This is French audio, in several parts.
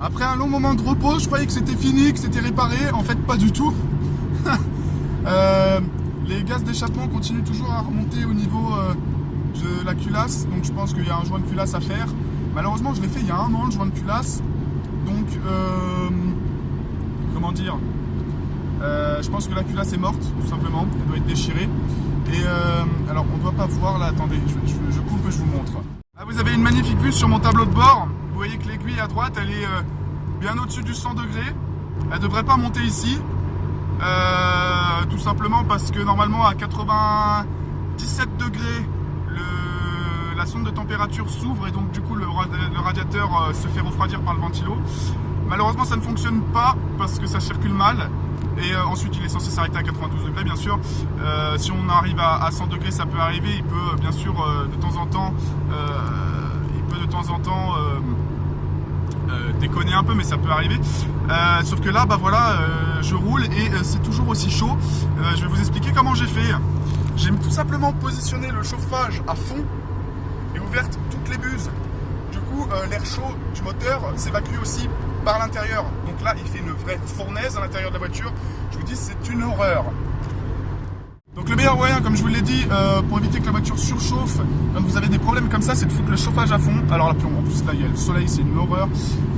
Après un long moment de repos, je croyais que c'était fini, que c'était réparé. En fait, pas du tout. Les gaz d'échappement continuent toujours à remonter au niveau de la culasse. Donc je pense qu'il y a un joint de culasse à faire. Malheureusement, je l'ai fait il y a un an, le joint de culasse. Donc, comment dire, je pense que la culasse est morte, tout simplement. Elle doit être déchirée. Et alors, on ne doit pas voir là. Attendez, je coupe et je vous montre. Là, vous avez une magnifique vue sur mon tableau de bord. Vous voyez que l'aiguille à droite, elle est bien au-dessus du 100 degrés. Elle ne devrait pas monter ici. Tout simplement parce que normalement à 97 degrés, la sonde de température s'ouvre et donc du coup le radiateur se fait refroidir par le ventilo. Malheureusement, ça ne fonctionne pas parce que ça circule mal. Et ensuite, il est censé s'arrêter à 92 degrés, bien sûr. Si on arrive à 100 degrés, ça peut arriver. Il peut, bien sûr, de temps en temps, déconner un peu, mais ça peut arriver. Sauf que là, bah voilà, je roule et c'est toujours aussi chaud. Je vais vous expliquer comment j'ai fait. J'ai tout simplement positionné le chauffage à fond et ouverte toutes les buses. Du coup, l'air chaud du moteur s'évacue aussi par l'intérieur. Donc là, il fait une vraie fournaise à l'intérieur de la voiture. Je vous dis, c'est une horreur. Donc le meilleur moyen, comme je vous l'ai dit, pour éviter que la voiture surchauffe, quand vous avez des problèmes comme ça, c'est de foutre le chauffage à fond. Alors là, en plus, là, il y a le soleil, c'est une horreur.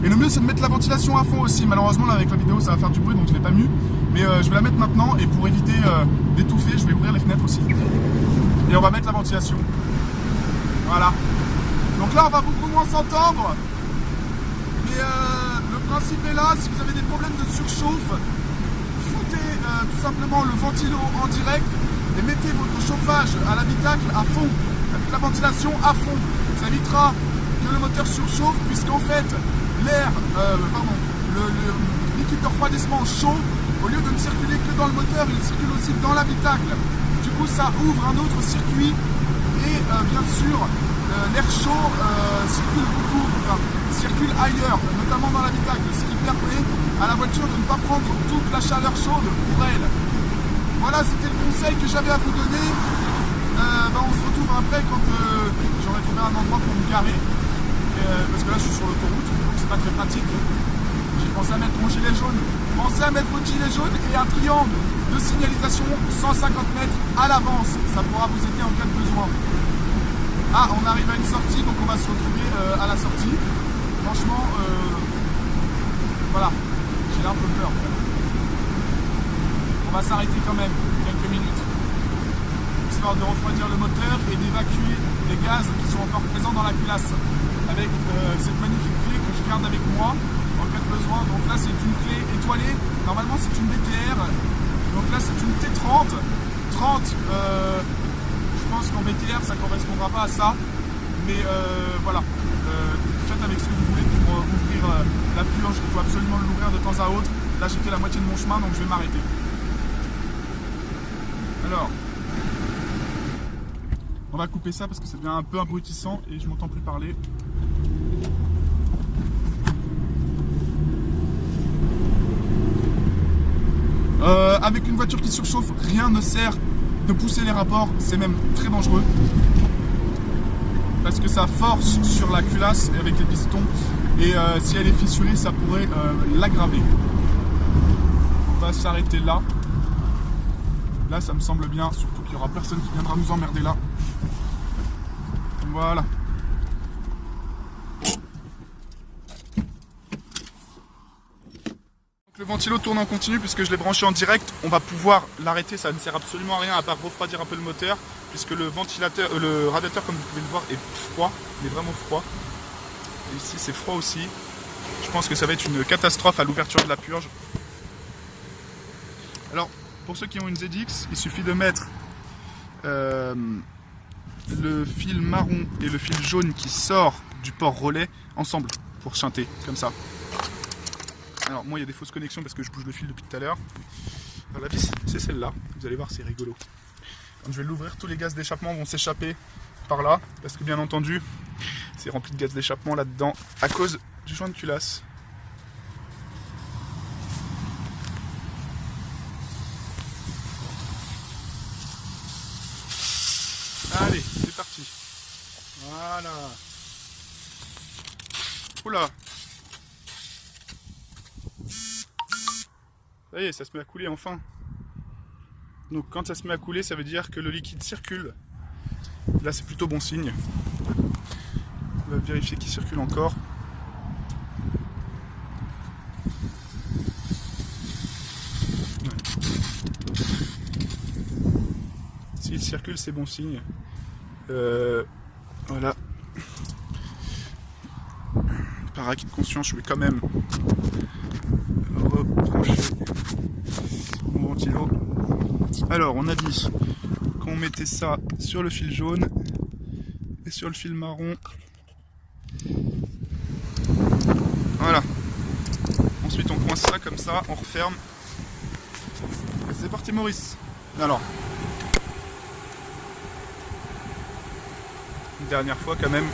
Et le mieux, c'est de mettre la ventilation à fond aussi. Malheureusement, là, avec la vidéo, ça va faire du bruit, donc je ne l'ai pas mis. Mais je vais la mettre maintenant, et pour éviter d'étouffer, je vais ouvrir les fenêtres aussi. Et on va mettre la ventilation. Voilà. Donc là, on va beaucoup moins s'entendre. Mais le principe est là, si vous avez des problèmes de surchauffe, foutez tout simplement le ventilo en direct et mettez votre chauffage à l'habitacle à fond, avec la ventilation à fond. Ça évitera que le moteur surchauffe, puisqu'en fait, le liquide de refroidissement chaud, au lieu de ne circuler que dans le moteur, il circule aussi dans l'habitacle. Du coup, ça ouvre un autre circuit et bien sûr, l'air chaud circule ailleurs, notamment dans l'habitacle, ce qui permet à la voiture de ne pas prendre toute la chaleur chaude pour elle. Voilà, c'était le conseil que j'avais à vous donner. On se retrouve après quand j'aurai trouvé un endroit pour me garer. Parce que là, je suis sur l'autoroute, donc c'est pas très pratique. J'ai pensé à mettre mon gilet jaune. Pensez à mettre votre gilet jaune et un triangle de signalisation 150 mètres à l'avance. Ça pourra vous aider en cas de besoin. Ah, on arrive à une sortie, donc on va se retrouver à la sortie. Franchement, voilà, j'ai un peu peur. On va s'arrêter quand même quelques minutes, histoire de refroidir le moteur et d'évacuer les gaz qui sont encore présents dans la culasse. Avec cette magnifique clé que je garde avec moi en cas de besoin. Donc là, c'est une clé étoilée. Normalement, c'est une BTR. Donc là, c'est une T30. 30. Je pense qu'en BTR ça ne correspondra pas à ça, mais voilà, faites avec ce que vous voulez pour ouvrir la purge. Il faut absolument l'ouvrir de temps à autre. Là j'ai fait la moitié de mon chemin, donc je vais m'arrêter. Alors, on va couper ça parce que ça devient un peu abrutissant et je m'entends plus parler. Avec une voiture qui surchauffe, rien ne sert de pousser les rapports, c'est même très dangereux parce que ça force sur la culasse avec les pistons et si elle est fissurée, ça pourrait l'aggraver. On va s'arrêter là. Là, ça me semble bien, surtout qu'il n'y aura personne qui viendra nous emmerder là. Voilà. Le ventilo tourne en continu puisque je l'ai branché en direct. On va pouvoir l'arrêter, ça ne sert absolument à rien à part refroidir un peu le moteur puisque le radiateur, comme vous pouvez le voir, est froid, il est vraiment froid. Et ici c'est froid aussi. Je pense que ça va être une catastrophe à l'ouverture de la purge. Alors pour ceux qui ont une ZX, il suffit de mettre le fil marron et le fil jaune qui sort du port relais ensemble pour chanter comme ça. Alors moi il y a des fausses connexions parce que je bouge le fil depuis tout à l'heure. Alors la vis c'est celle-là, vous allez voir c'est rigolo. Quand je vais l'ouvrir, tous les gaz d'échappement vont s'échapper par là. Parce que bien entendu c'est rempli de gaz d'échappement là-dedans à cause du joint de culasse. Allez, c'est parti. Voilà. Oula. Ça y est, ça se met à couler enfin. Donc quand ça se met à couler, ça veut dire que le liquide circule. Là, c'est plutôt bon signe. On va vérifier qu'il circule encore. S'il circule, c'est bon signe. Voilà. Par acquis de conscience, je vais quand même rebrancher mon ventilo. Alors, on a dit qu'on mettait ça sur le fil jaune et sur le fil marron. Voilà. Ensuite, on coince ça comme ça, on referme. Et c'est parti, Maurice. Alors, une dernière fois quand même.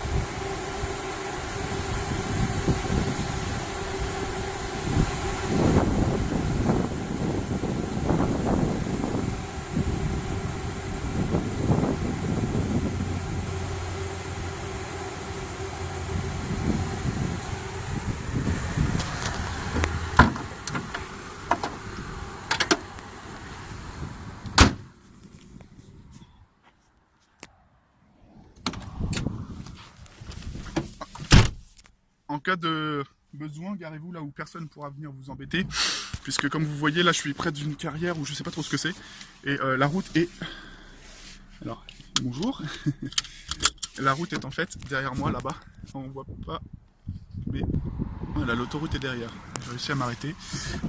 En cas de besoin, garez-vous là où personne ne pourra venir vous embêter, puisque comme vous voyez là, je suis près d'une carrière où je sais pas trop ce que c'est, et la route est... Alors, bonjour. La route est en fait derrière moi là-bas, on voit pas, mais voilà, l'autoroute est derrière. J'ai réussi à m'arrêter. Vous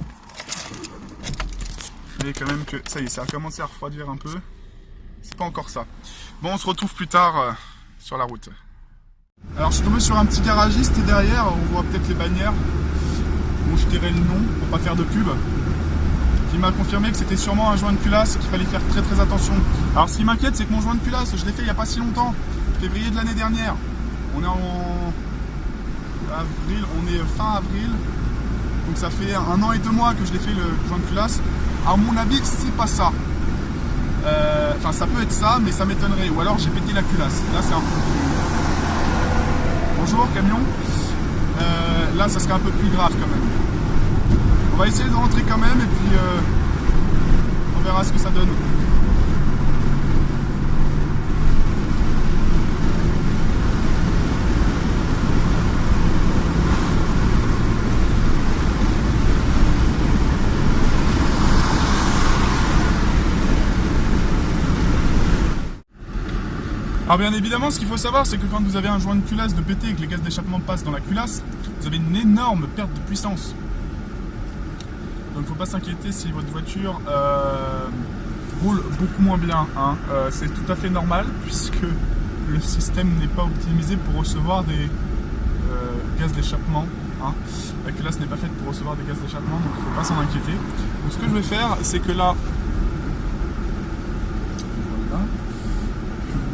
voyez quand même que ça y est, ça a commencé à refroidir un peu. C'est pas encore ça. Bon, on se retrouve plus tard sur la route. Alors je suis tombé sur un petit garagiste derrière, on voit peut-être les bannières, bon je tairai le nom pour pas faire de pub, qui m'a confirmé que c'était sûrement un joint de culasse et qu'il fallait faire très attention. Alors ce qui m'inquiète, c'est que mon joint de culasse, je l'ai fait il n'y a pas si longtemps, février de l'année dernière. On est en avril, on est fin avril, donc ça fait 1 an et 2 mois que je l'ai fait le joint de culasse. À mon avis, c'est pas ça. Enfin ça peut être ça, mais ça m'étonnerait, ou alors j'ai pété la culasse. Là c'est un peu... Bonjour camion, là ça serait un peu plus grave quand même. On va essayer de rentrer quand même et puis on verra ce que ça donne. Alors bien évidemment, ce qu'il faut savoir, c'est que quand vous avez un joint de culasse de pété et que les gaz d'échappement passent dans la culasse, vous avez une énorme perte de puissance. Donc il ne faut pas s'inquiéter si votre voiture roule beaucoup moins bien. Hein. C'est tout à fait normal puisque le système n'est pas optimisé pour recevoir des gaz d'échappement. Hein. La culasse n'est pas faite pour recevoir des gaz d'échappement, donc il ne faut pas s'en inquiéter. Donc ce que je vais faire, c'est que là... Voilà.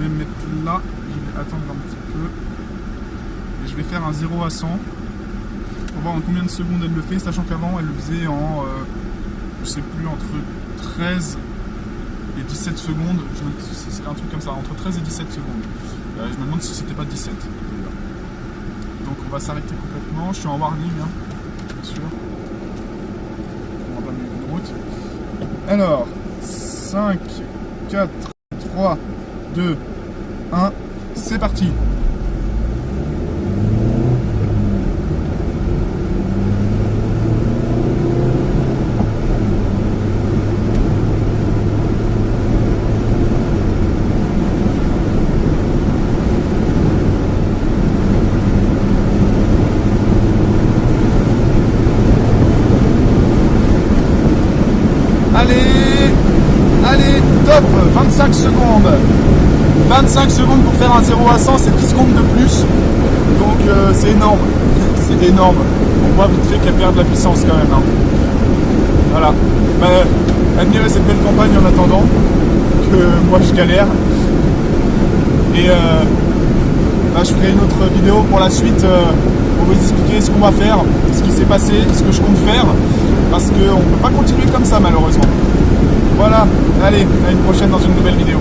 Je vais me mettre là, je vais attendre un petit peu et je vais faire un 0 à 100 pour voir en combien de secondes elle le fait, sachant qu'avant elle le faisait en je sais plus, entre 13 et 17 secondes, c'était un truc comme ça, entre 13 et 17 secondes. Je me demande si c'était pas 17 d'ailleurs. Donc on va s'arrêter complètement, je suis en warning hein, bien sûr, on va pas mettre une route. Alors 5, 4, 3, 2, 1, c'est parti. Allez, top, 25 secondes. 25 secondes pour faire un 0 à 100, c'est 10 secondes de plus. Donc c'est énorme. C'est énorme. On voit vite fait qu'elle perd de la puissance quand même. Hein. Voilà. Admirez cette belle campagne en attendant que moi je galère. Et je ferai une autre vidéo pour la suite pour vous expliquer ce qu'on va faire, ce qui s'est passé, ce que je compte faire. Parce qu'on ne peut pas continuer comme ça malheureusement. Voilà, allez, à une prochaine dans une nouvelle vidéo.